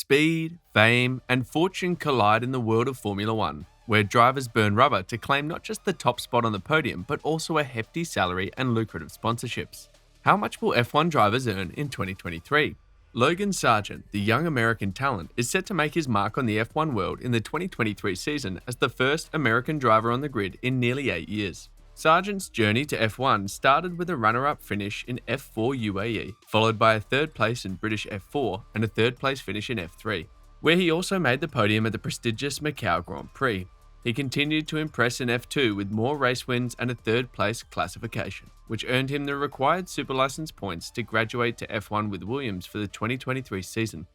Speed, fame, and fortune collide in the world of Formula One, where drivers burn rubber to claim not just the top spot on the podium, but also a hefty salary and lucrative sponsorships. How much will F1 drivers earn in 2023? Logan Sargeant, the young American talent, is set to make his mark on the F1 world in the 2023 season as the first American driver on the grid in nearly 8 years. Sargeant's journey to F1 started with a runner-up finish in F4 UAE, followed by a third place in British F4 and a third place finish in F3, where he also made the podium at the prestigious Macau Grand Prix. He continued to impress in F2 with more race wins and a third place classification, which earned him the required superlicense points to graduate to F1 with Williams for the 2023 season.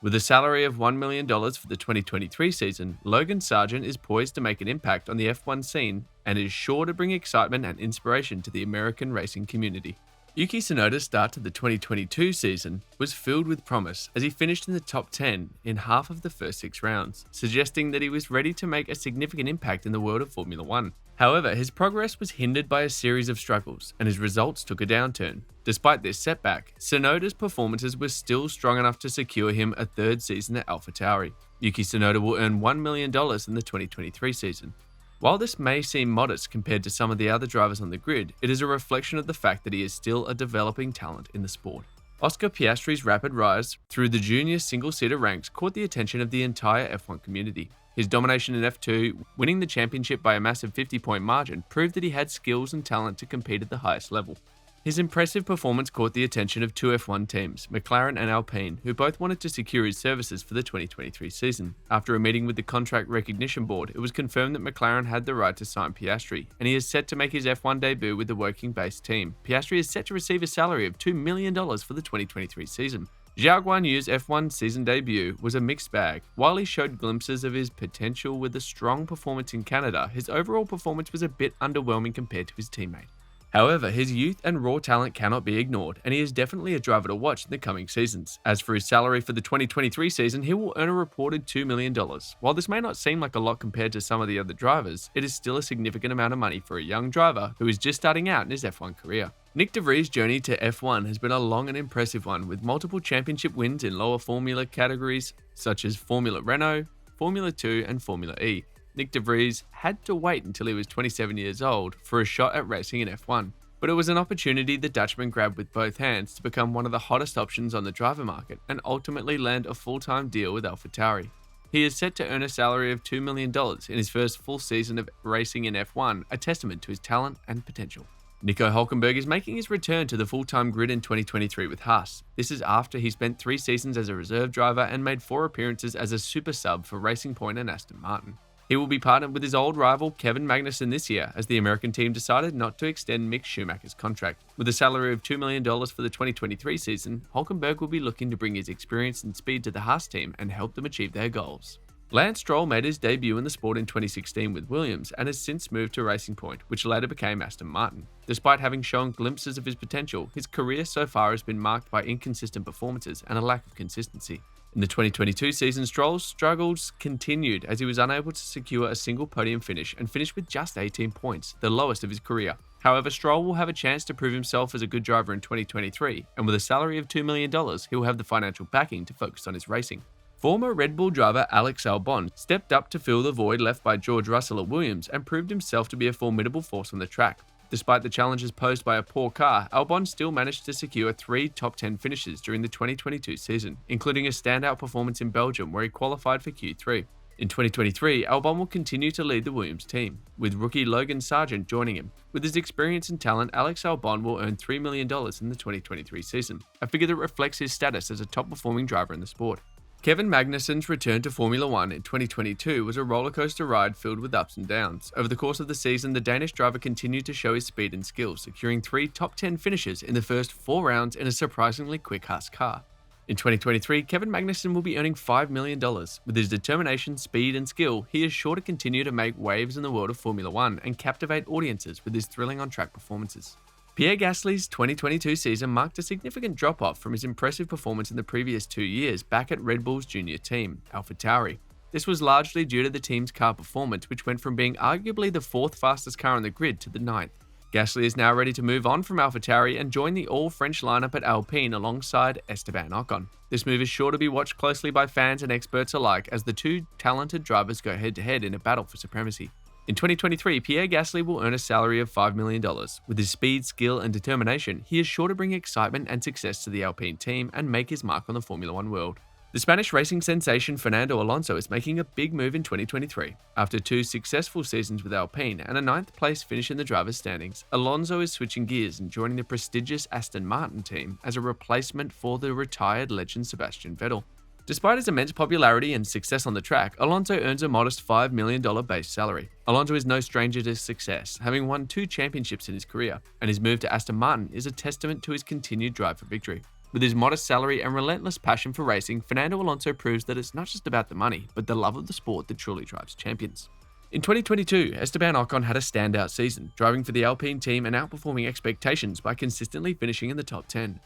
With a salary of $1 million for the 2023 season, Logan Sargeant is poised to make an impact on the F1 scene and is sure to bring excitement and inspiration to the American racing community. Yuki Tsunoda's start to the 2022 season was filled with promise as he finished in the top 10 in half of the first 6 rounds, suggesting that he was ready to make a significant impact in the world of Formula One. However, his progress was hindered by a series of struggles, and his results took a downturn. Despite this setback, Tsunoda's performances were still strong enough to secure him a third season at AlphaTauri. Yuki Tsunoda will earn $1 million in the 2023 season. While this may seem modest compared to some of the other drivers on the grid, it is a reflection of the fact that he is still a developing talent in the sport. Oscar Piastri's rapid rise through the junior single-seater ranks caught the attention of the entire F1 community. His domination in F2, winning the championship by a massive 50-point margin, proved that he had skills and talent to compete at the highest level. His impressive performance caught the attention of two F1 teams, McLaren and Alpine, who both wanted to secure his services for the 2023 season. After a meeting with the Contract Recognition Board, it was confirmed that McLaren had the right to sign Piastri, and he is set to make his F1 debut with the working-based team. Piastri is set to receive a salary of $2 million for the 2023 season. Zhou Guanyu's F1 season debut was a mixed bag. While he showed glimpses of his potential with a strong performance in Canada, his overall performance was a bit underwhelming compared to his teammate. However, his youth and raw talent cannot be ignored, and he is definitely a driver to watch in the coming seasons. As for his salary for the 2023 season, he will earn a reported $2 million. While this may not seem like a lot compared to some of the other drivers, it is still a significant amount of money for a young driver who is just starting out in his F1 career. Nyck de Vries' journey to F1 has been a long and impressive one, with multiple championship wins in lower formula categories such as Formula Renault, Formula 2, and Formula E. Nyck de Vries had to wait until he was 27 years old for a shot at racing in F1, but it was an opportunity the Dutchman grabbed with both hands to become one of the hottest options on the driver market and ultimately land a full-time deal with AlphaTauri. He is set to earn a salary of $2 million in his first full season of racing in F1, a testament to his talent and potential. Nico Hulkenberg is making his return to the full-time grid in 2023 with Haas. This is after he spent 3 seasons as a reserve driver and made 4 appearances as a super sub for Racing Point and Aston Martin. He will be partnered with his old rival Kevin Magnussen this year as the American team decided not to extend Mick Schumacher's contract. With a salary of $2 million for the 2023 season, Hulkenberg will be looking to bring his experience and speed to the Haas team and help them achieve their goals. Lance Stroll made his debut in the sport in 2016 with Williams and has since moved to Racing Point, which later became Aston Martin. Despite having shown glimpses of his potential, his career so far has been marked by inconsistent performances and a lack of consistency. In the 2022 season, Stroll's struggles continued as he was unable to secure a single podium finish and finished with just 18 points, the lowest of his career. However, Stroll will have a chance to prove himself as a good driver in 2023, and with a salary of $2 million, he will have the financial backing to focus on his racing. Former Red Bull driver Alex Albon stepped up to fill the void left by George Russell at Williams and proved himself to be a formidable force on the track. Despite the challenges posed by a poor car, Albon still managed to secure 3 top 10 finishes during the 2022 season, including a standout performance in Belgium where he qualified for Q3. In 2023, Albon will continue to lead the Williams team, with rookie Logan Sargeant joining him. With his experience and talent, Alex Albon will earn $3 million in the 2023 season, a figure that reflects his status as a top-performing driver in the sport. Kevin Magnussen's return to Formula One in 2022 was a rollercoaster ride filled with ups and downs. Over the course of the season, the Danish driver continued to show his speed and skills, securing 3 top 10 finishes in the first 4 rounds in a surprisingly quick Haas car. In 2023, Kevin Magnussen will be earning $5 million. With his determination, speed, and skill, he is sure to continue to make waves in the world of Formula One and captivate audiences with his thrilling on-track performances. Pierre Gasly's 2022 season marked a significant drop-off from his impressive performance in the previous 2 years back at Red Bull's junior team, AlphaTauri. This was largely due to the team's car performance, which went from being arguably the 4th fastest car on the grid to the 9th. Gasly is now ready to move on from AlphaTauri and join the all-French lineup at Alpine alongside Esteban Ocon. This move is sure to be watched closely by fans and experts alike as the two talented drivers go head-to-head in a battle for supremacy. In 2023, Pierre Gasly will earn a salary of $5 million. With his speed, skill, and determination, he is sure to bring excitement and success to the Alpine team and make his mark on the Formula One world. The Spanish racing sensation Fernando Alonso is making a big move in 2023. After 2 successful seasons with Alpine and a 9th place finish in the drivers' standings, Alonso is switching gears and joining the prestigious Aston Martin team as a replacement for the retired legend Sebastian Vettel. Despite his immense popularity and success on the track, Alonso earns a modest $5 million base salary. Alonso is no stranger to success, having won 2 championships in his career, and his move to Aston Martin is a testament to his continued drive for victory. With his modest salary and relentless passion for racing, Fernando Alonso proves that it's not just about the money, but the love of the sport that truly drives champions. In 2022, Esteban Ocon had a standout season, driving for the Alpine team and outperforming expectations by consistently finishing in the top 10.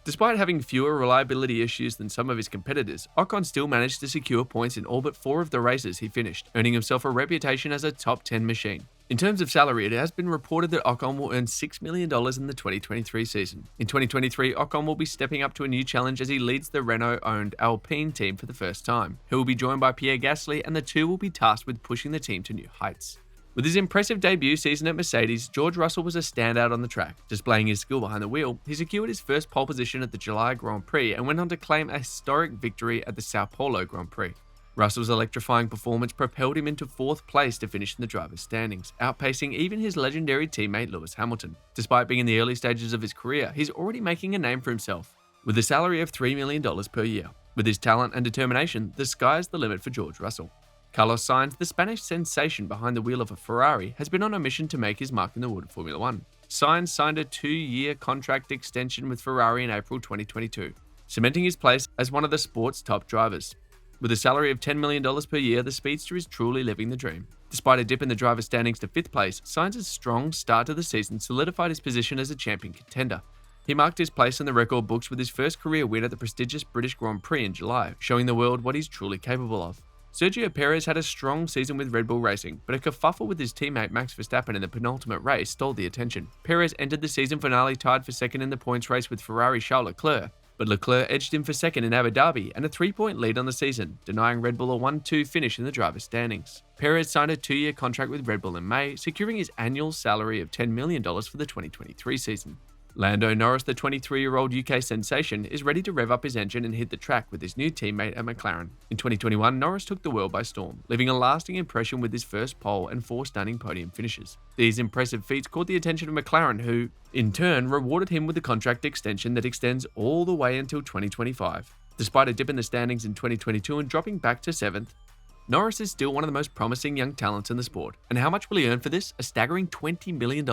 Despite having fewer reliability issues than some of his competitors, Ocon still managed to secure points in all but 4 of the races he finished, earning himself a reputation as a top 10 machine. In terms of salary, it has been reported that Ocon will earn $6 million in the 2023 season. In 2023, Ocon will be stepping up to a new challenge as he leads the Renault-owned Alpine team for the first time. He will be joined by Pierre Gasly, and the two will be tasked with pushing the team to new heights. With his impressive debut season at Mercedes, George Russell was a standout on the track. Displaying his skill behind the wheel, he secured his first pole position at the July Grand Prix and went on to claim a historic victory at the Sao Paulo Grand Prix. Russell's electrifying performance propelled him into 4th place to finish in the drivers' standings, outpacing even his legendary teammate Lewis Hamilton. Despite being in the early stages of his career, he's already making a name for himself. With a salary of $3 million per year. With his talent and determination, the sky's the limit for George Russell. Carlos Sainz, the Spanish sensation behind the wheel of a Ferrari, has been on a mission to make his mark in the world of Formula One. Sainz signed a 2-year contract extension with Ferrari in April 2022, cementing his place as one of the sport's top drivers. With a salary of $10 million per year, the speedster is truly living the dream. Despite a dip in the driver's standings to 5th place, Sainz's strong start to the season solidified his position as a champion contender. He marked his place in the record books with his first career win at the prestigious British Grand Prix in July, showing the world what he's truly capable of. Sergio Perez had a strong season with Red Bull Racing, but a kerfuffle with his teammate Max Verstappen in the penultimate race stole the attention. Perez entered the season finale tied for second in the points race with Ferrari Charles Leclerc, but Leclerc edged him for second in Abu Dhabi and a 3-point lead on the season, denying Red Bull a 1-2 finish in the driver's standings. Perez signed a 2-year contract with Red Bull in May, securing his annual salary of $10 million for the 2023 season. Lando Norris, the 23-year-old UK sensation, is ready to rev up his engine and hit the track with his new teammate at McLaren. In 2021, Norris took the world by storm, leaving a lasting impression with his first pole and 4 stunning podium finishes. These impressive feats caught the attention of McLaren, who, in turn, rewarded him with a contract extension that extends all the way until 2025. Despite a dip in the standings in 2022 and dropping back to 7th, Norris is still one of the most promising young talents in the sport. And how much will he earn for this? A staggering $20 million.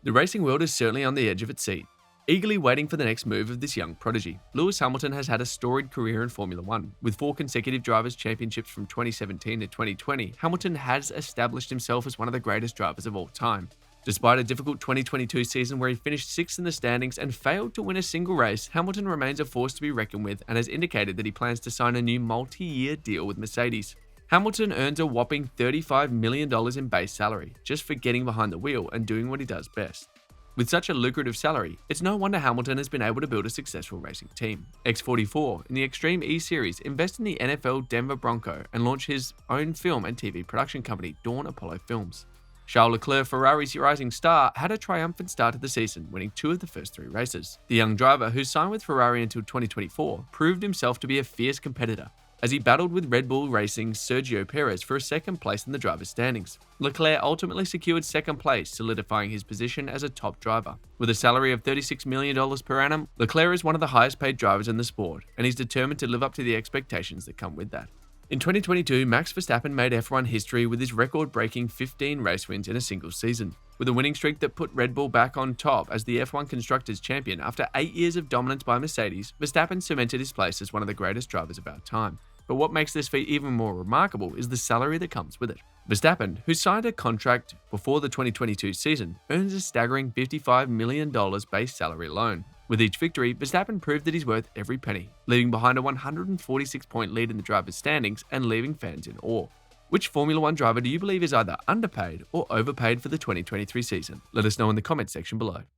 The racing world is certainly on the edge of its seat, eagerly waiting for the next move of this young prodigy. Lewis Hamilton has had a storied career in Formula One. With 4 consecutive drivers' championships from 2017 to 2020, Hamilton has established himself as one of the greatest drivers of all time. Despite a difficult 2022 season where he finished 6th in the standings and failed to win a single race, Hamilton remains a force to be reckoned with and has indicated that he plans to sign a new multi-year deal with Mercedes. Hamilton earns a whopping $35 million in base salary, just for getting behind the wheel and doing what he does best. With such a lucrative salary, it's no wonder Hamilton has been able to build a successful racing team. X44, in the Extreme E Series, invest in the NFL Denver Bronco and launch his own film and TV production company, Dawn Apollo Films. Charles Leclerc, Ferrari's rising star, had a triumphant start to the season, winning 2 of the first 3 races. The young driver, who signed with Ferrari until 2024, proved himself to be a fierce competitor, as he battled with Red Bull Racing's Sergio Perez for a 2nd place in the driver's standings. Leclerc ultimately secured 2nd place, solidifying his position as a top driver. With a salary of $36 million per annum, Leclerc is one of the highest paid drivers in the sport, and he's determined to live up to the expectations that come with that. In 2022, Max Verstappen made F1 history with his record-breaking 15 race wins in a single season. With a winning streak that put Red Bull back on top as the F1 Constructors' champion after 8 years of dominance by Mercedes, Verstappen cemented his place as one of the greatest drivers of our time. But what makes this feat even more remarkable is the salary that comes with it. Verstappen, who signed a contract before the 2022 season, earns a staggering $55 million base salary alone. With each victory, Verstappen proved that he's worth every penny, leaving behind a 146-point lead in the drivers' standings and leaving fans in awe. Which Formula One driver do you believe is either underpaid or overpaid for the 2023 season? Let us know in the comments section below.